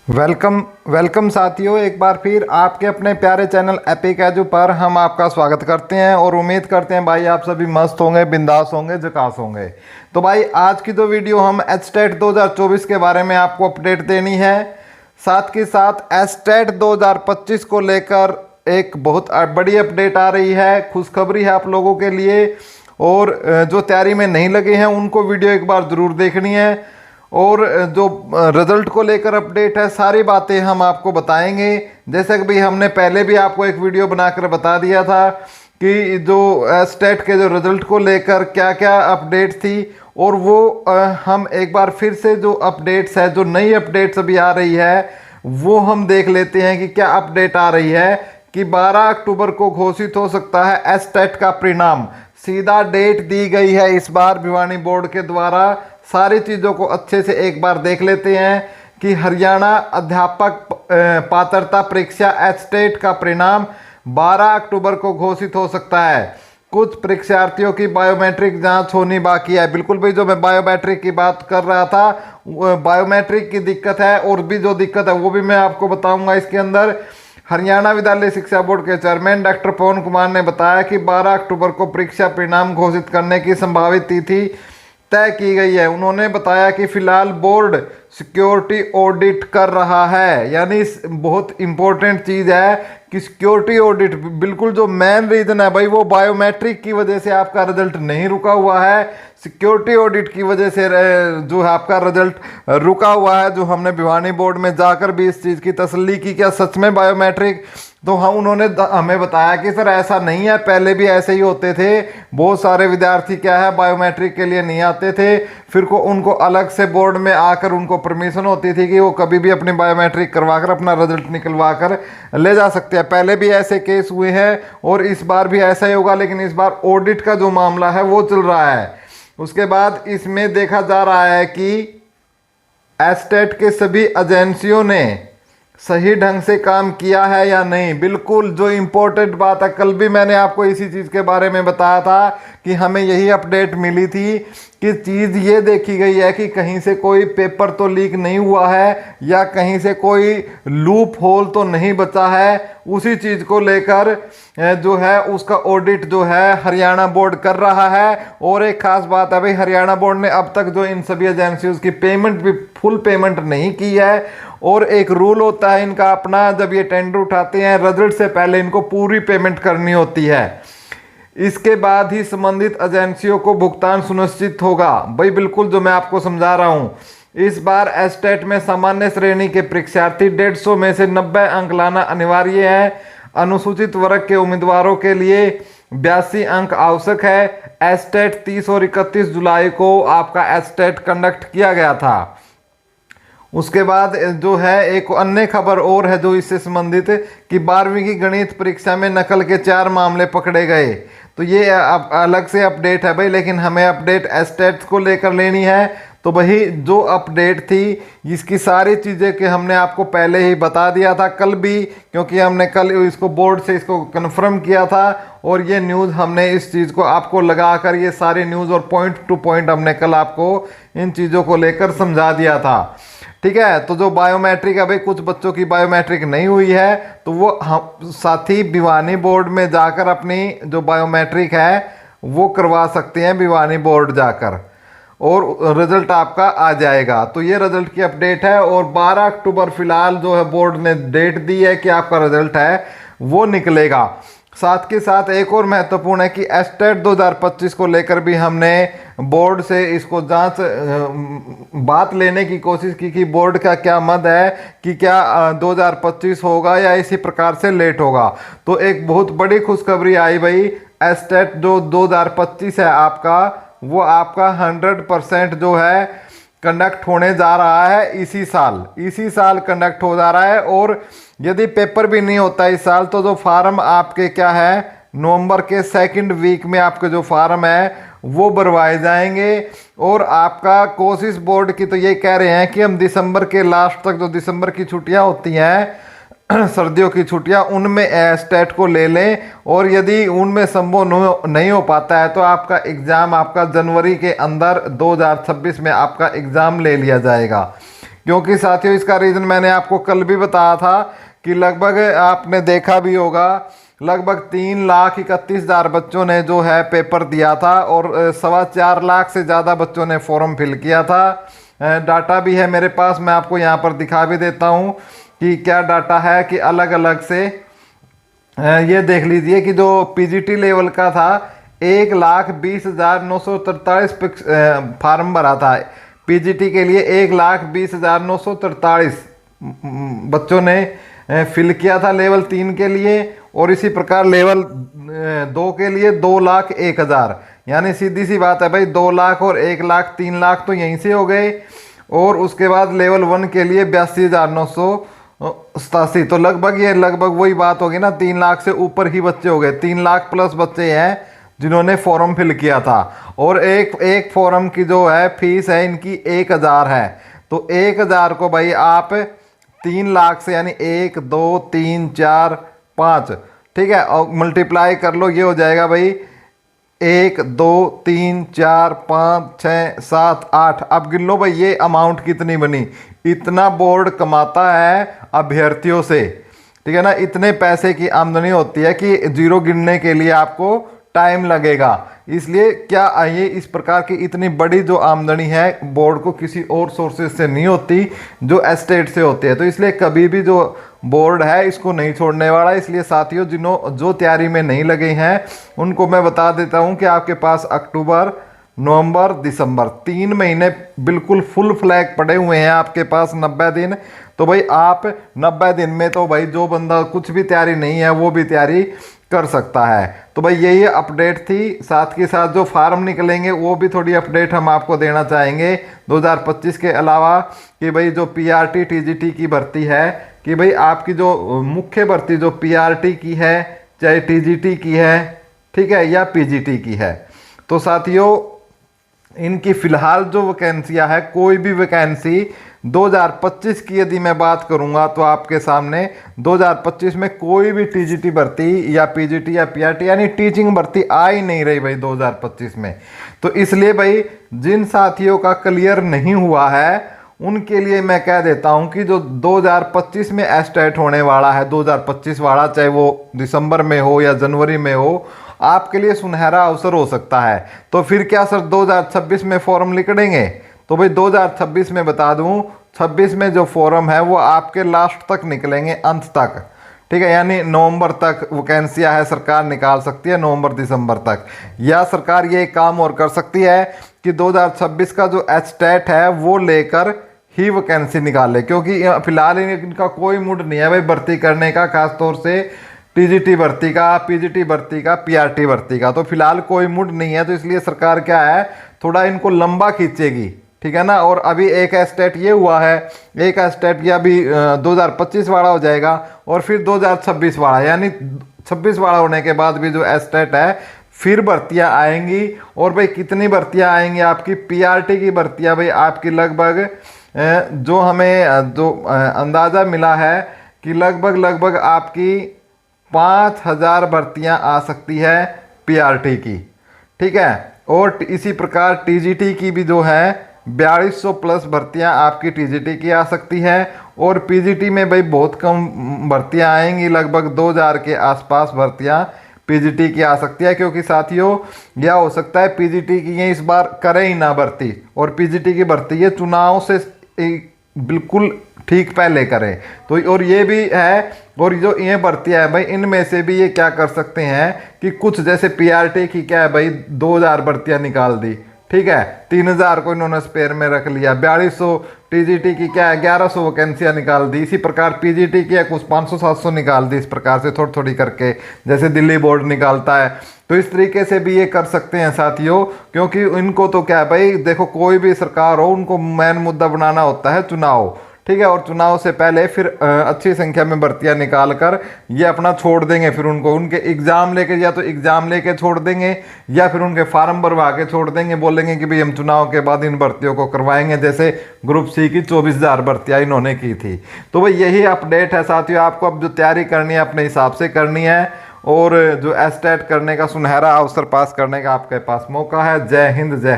Welcome welcome साथियों, एक बार फिर आपके अपने प्यारे चैनल एपिक एजू पर हम आपका स्वागत करते हैं और उम्मीद करते हैं भाई आप सभी मस्त होंगे, बिंदास होंगे, झकास होंगे। तो भाई आज की जो वीडियो हम एचटेट 2024 के बारे में आपको अपडेट देनी है, साथ के साथ एचटेट 2025 को लेकर एक बहुत बड़ी अपडेट आ रही है, खुशखबरी है आप लोगों के लिए। और जो तैयारी में नहीं लगे हैं उनको वीडियो एक बार ज़रूर देखनी है। और जो रिजल्ट को लेकर अपडेट है, सारी बातें हम आपको बताएंगे। जैसे कि भाई हमने पहले भी आपको एक वीडियो बनाकर बता दिया था कि जो स्टेट के जो रिजल्ट को लेकर क्या क्या अपडेट थी, और वो हम एक बार फिर से जो अपडेट्स है, जो नई अपडेट्स अभी आ रही है, वो हम देख लेते हैं कि क्या अपडेट आ रही है। कि 12 अक्टूबर को घोषित हो सकता है एचटेट का परिणाम। सीधा डेट दी गई है इस बार भिवानी बोर्ड के द्वारा। सारी चीज़ों को अच्छे से एक बार देख लेते हैं कि हरियाणा अध्यापक पात्रता परीक्षा एचटेट का परिणाम 12 अक्टूबर को घोषित हो सकता है। कुछ परीक्षार्थियों की बायोमेट्रिक जांच होनी बाकी है। बिल्कुल भाई, जो मैं बायोमेट्रिक की बात कर रहा था, बायोमेट्रिक की दिक्कत है, और भी जो दिक्कत है वो भी मैं आपको बताऊंगा इसके अंदर। हरियाणा विद्यालय शिक्षा बोर्ड के चेयरमैन डॉक्टर पवन कुमार ने बताया कि 12 अक्टूबर को परीक्षा परिणाम घोषित करने की संभावित तिथि तय की गई है। उन्होंने बताया कि फिलहाल बोर्ड सिक्योरिटी ऑडिट कर रहा है, यानी बहुत इंपॉर्टेंट चीज़ है कि सिक्योरिटी ऑडिट, बिल्कुल जो मेन रीज़न है भाई, वो बायोमेट्रिक की वजह से आपका रिजल्ट नहीं रुका हुआ है। सिक्योरिटी ऑडिट की वजह से जो है आपका रिजल्ट रुका हुआ है। जो हमने भिवानी बोर्ड में जाकर भी इस चीज़ की तसल्ली की, क्या सच में बायोमेट्रिक, तो हम उन्होंने हमें बताया कि सर ऐसा नहीं है, पहले भी ऐसे ही होते थे। बहुत सारे विद्यार्थी क्या है बायोमेट्रिक के लिए नहीं आते थे, फिर को उनको अलग से बोर्ड में आकर उनको परमिशन होती थी कि वो कभी भी अपनी बायोमेट्रिक करवाकर अपना रिजल्ट निकलवा कर ले जा सकते हैं। पहले भी ऐसे केस हुए हैं और इस बार भी ऐसा ही होगा, लेकिन इस बार ऑडिट का जो मामला है वो चल रहा है। उसके बाद इसमें देखा जा रहा है कि एचटेट के सभी एजेंसियों ने सही ढंग से काम किया है या नहीं। बिल्कुल जो इम्पोर्टेंट बात है, कल भी मैंने आपको इसी चीज़ के बारे में बताया था कि हमें यही अपडेट मिली थी कि चीज़ ये देखी गई है कि कहीं से कोई पेपर तो लीक नहीं हुआ है या कहीं से कोई लूप होल तो नहीं बचा है। उसी चीज़ को लेकर जो है उसका ऑडिट जो है हरियाणा बोर्ड कर रहा है। और एक खास बात है भाई, हरियाणा बोर्ड ने अब तक जो इन सभी एजेंसीज की पेमेंट भी फुल पेमेंट नहीं की है। और एक रूल होता है इनका अपना, जब ये टेंडर उठाते हैं रिजल्ट से पहले इनको पूरी पेमेंट करनी होती है, इसके बाद ही संबंधित एजेंसियों को भुगतान सुनिश्चित होगा। भाई बिल्कुल जो मैं आपको समझा रहा हूँ, इस बार एचटेट में सामान्य श्रेणी के परीक्षार्थी 150 में से 90 अंक लाना अनिवार्य है। अनुसूचित वर्ग के उम्मीदवारों के लिए 82 अंक आवश्यक है। एचटेट 30 और 31 जुलाई को आपका एचटेट कंडक्ट किया गया था। उसके बाद जो है एक अन्य खबर और है जो इससे संबंधित, कि 12वीं की गणित परीक्षा में नकल के 4 मामले पकड़े गए। तो ये अलग से अपडेट है भाई, लेकिन हमें अपडेट एचटेट को लेकर लेनी है। तो वही जो अपडेट थी, इसकी सारी चीज़ें कि हमने आपको पहले ही बता दिया था कल भी, क्योंकि हमने कल इसको बोर्ड से इसको कन्फर्म किया था। और ये न्यूज़ हमने इस चीज़ को आपको लगाकर ये सारी न्यूज़ और पॉइंट टू पॉइंट हमने कल आपको इन चीज़ों को लेकर समझा दिया था। ठीक है, तो जो बायोमेट्रिक है भाई, कुछ बच्चों की बायोमेट्रिक नहीं हुई है, तो वो हम साथी भिवानी बोर्ड में जाकर अपनी जो बायोमेट्रिक है वो करवा सकते हैं भिवानी बोर्ड जाकर, और रिजल्ट आपका आ जाएगा। तो ये रिजल्ट की अपडेट है। और 12 अक्टूबर फिलहाल जो है बोर्ड ने डेट दी है कि आपका रिजल्ट है वो निकलेगा। साथ के साथ एक और महत्वपूर्ण है कि एचटेट 2025 को लेकर भी हमने बोर्ड से इसको जांच बात लेने की कोशिश की कि बोर्ड का क्या मत है, कि क्या 2025 होगा या इसी प्रकार से लेट होगा। तो एक बहुत बड़ी खुशखबरी आई भाई, एचटेट जो 2025 है आपका, वो आपका 100% जो है कंडक्ट होने जा रहा है इसी साल कंडक्ट हो जा रहा है। और यदि पेपर भी नहीं होता इस साल, तो जो फार्म आपके क्या है, नवंबर के 2nd वीक में आपके जो फार्म है वो भरवाए जाएंगे। और आपका कोशिश बोर्ड की तो ये कह रहे हैं कि हम दिसंबर के लास्ट तक, जो दिसंबर की छुट्टियां होती हैं सर्दियों की छुट्टियां, उनमें एचटेट को ले लें। और यदि उनमें संभव नहीं हो पाता है तो आपका एग्ज़ाम आपका जनवरी के अंदर 2026 में आपका एग्ज़ाम ले लिया जाएगा। क्योंकि साथियों इसका रीज़न मैंने आपको कल भी बताया था कि लगभग आपने देखा भी होगा, लगभग 3,31,000 बच्चों ने जो है पेपर दिया था और 4.25 लाख से ज़्यादा बच्चों ने फॉर्म फिल किया था। डाटा भी है मेरे पास, मैं आपको यहाँ पर दिखा भी देता हूँ कि क्या डाटा है कि अलग अलग से ये देख लीजिए कि जो पीजीटी लेवल का था 1,20,943 फार्म भरा था। पीजीटी के लिए 1,20,943 बच्चों ने फिल किया था लेवल 3 के लिए, और इसी प्रकार लेवल 2 के लिए 2,01,000। यानी सीधी सी बात है भाई, 2 लाख और 1 लाख 3 लाख तो यहीं से हो गए। और उसके बाद लेवल 1 के लिए 82,987, तो लगभग वही बात होगी ना, 3 लाख से ऊपर ही बच्चे हो गए। 3 लाख प्लस बच्चे हैं जिन्होंने फॉर्म फिल किया था। और एक फॉर्म की जो है फीस है इनकी 1,000 है। तो 1,000 को भाई आप 3 लाख से, यानी 1 2 3 4 5, ठीक है, और मल्टीप्लाई कर लो, ये हो जाएगा भाई 1 2 3 4 5 6 7 8। अब गिन लो भाई ये अमाउंट कितनी बनी। इतना बोर्ड कमाता है अभ्यर्थियों से, ठीक है ना, इतने पैसे की आमदनी होती है कि जीरो गिनने के लिए आपको टाइम लगेगा। इसलिए क्या ये इस प्रकार की इतनी बड़ी जो आमदनी है बोर्ड को किसी और सोर्सेज से नहीं होती, जो एस्टेट से होती है। तो इसलिए कभी भी जो बोर्ड है इसको नहीं छोड़ने वाला। इसलिए साथियों जो तैयारी में नहीं लगे हैं उनको मैं बता देता हूं कि आपके पास अक्टूबर, नवंबर, दिसंबर 3 महीने बिल्कुल फुल फ्लैग पड़े हुए हैं आपके पास, 90 दिन। तो भाई आप 90 दिन में तो भाई जो बंदा कुछ भी तैयारी नहीं है वो भी तैयारी कर सकता है। तो भाई यही अपडेट थी। साथ के साथ जो फार्म निकलेंगे वो भी थोड़ी अपडेट हम आपको देना चाहेंगे 2025 के अलावा, कि भाई जो पीआरटी टीजीटी की भर्ती है, कि भाई आपकी जो मुख्य भर्ती जो पीआरटी की है, चाहे टीजीटी की है, ठीक है, या पीजीटी की है, तो साथियों इनकी फिलहाल जो वैकेंसियां है, कोई भी वैकेंसी 2025 की यदि मैं बात करूंगा तो आपके सामने 2025 में कोई भी टीजीटी भर्ती या पीजीटी या पीआरटी यानी टीचिंग भर्ती आ ही नहीं रही भाई 2025 में। तो इसलिए भाई जिन साथियों का क्लियर नहीं हुआ है उनके लिए मैं कह देता हूं कि जो 2025 में एस्टेट होने वाला है, 2025 वाला, चाहे वो दिसंबर में हो या जनवरी में हो, आपके लिए सुनहरा अवसर हो सकता है। तो फिर क्या सर 2026 में फॉर्म निकलेंगे? तो भाई 2026 में बता दूं, 26 में जो फॉर्म है वो आपके लास्ट तक निकलेंगे, अंत तक, ठीक है, यानी नवंबर तक वैकेंसियां है, सरकार निकाल सकती है नवंबर दिसंबर तक। या सरकार ये काम और कर सकती है कि 2026 का जो एस्टेट है वो लेकर ही वैकेंसी निकाले, क्योंकि फिलहाल इनका कोई मूड नहीं है भाई भर्ती करने का, खासतौर से टीजीटी भर्ती का, पीजीटी भर्ती का, पीआरटी भर्ती का। तो फिलहाल कोई मूड नहीं है, तो इसलिए सरकार क्या है थोड़ा इनको लंबा खींचेगी, ठीक है ना। और अभी एक एस्टेट ये हुआ है, एक एस्टेट ये अभी 2025 वाला हो जाएगा और फिर 2026 वाला, यानी 26 वाला होने के बाद भी जो एस्टेट है फिर भर्तियां आएंगी। और भाई कितनी भर्तियां आएंगी आपकी? पीआरटी की भर्तियां भाई आपकी लगभग जो हमें जो अंदाज़ा मिला है कि लगभग आपकी 5,000 भर्तियां आ सकती है पीआरटी की, ठीक है। और इसी प्रकार टीजीटी की भी जो है 4200 प्लस भर्तियां आपकी टीजीटी की आ सकती है। और पीजीटी में भाई बहुत कम भर्तियां आएंगी, लगभग 2,000 के आसपास भर्तियां पीजीटी की आ सकती है। क्योंकि साथियों यह हो सकता है पीजीटी की ये इस बार करें ही ना भर्ती, और पीजीटी की भर्ती ये चुनाव से बिल्कुल ठीक पहले करें। तो और ये भी है, और जो ये भर्तियां है भाई इनमें से भी ये क्या कर सकते हैं कि कुछ, जैसे पीआरटी की क्या है भाई 2,000 भर्तियां निकाल दी, ठीक है, 3,000 को इन्होंने स्पेयर में रख लिया। 4200 टीजीटी की क्या है 1100 वैकेंसियां निकाल दी। इसी प्रकार पीजीटी की कुछ 500-700 निकाल दी, इस प्रकार से थोड़ी थोड़ी करके, जैसे दिल्ली बोर्ड निकालता है। तो इस तरीके से भी ये कर सकते हैं साथियों, क्योंकि इनको तो क्या है भाई, देखो कोई भी सरकार हो उनको मेन मुद्दा बनाना होता है चुनाव, ठीक है। और चुनाव से पहले फिर अच्छी संख्या में भर्तियां निकाल कर ये अपना छोड़ देंगे, फिर उनको उनके एग्जाम लेके, या तो एग्जाम लेके छोड़ देंगे या फिर उनके फार्म भरवा के छोड़ देंगे, बोलेंगे कि भाई हम चुनाव के बाद इन भर्तियों को करवाएंगे। जैसे ग्रुप सी की 24,000 भर्तियां इन्होंने की थी। तो भाई यही अपडेट है साथियों, आपको अब जो तैयारी करनी है अपने हिसाब से करनी है, और जो एस्टेट करने का सुनहरा अवसर पास करने का आपके पास मौका है। जय हिंद, जय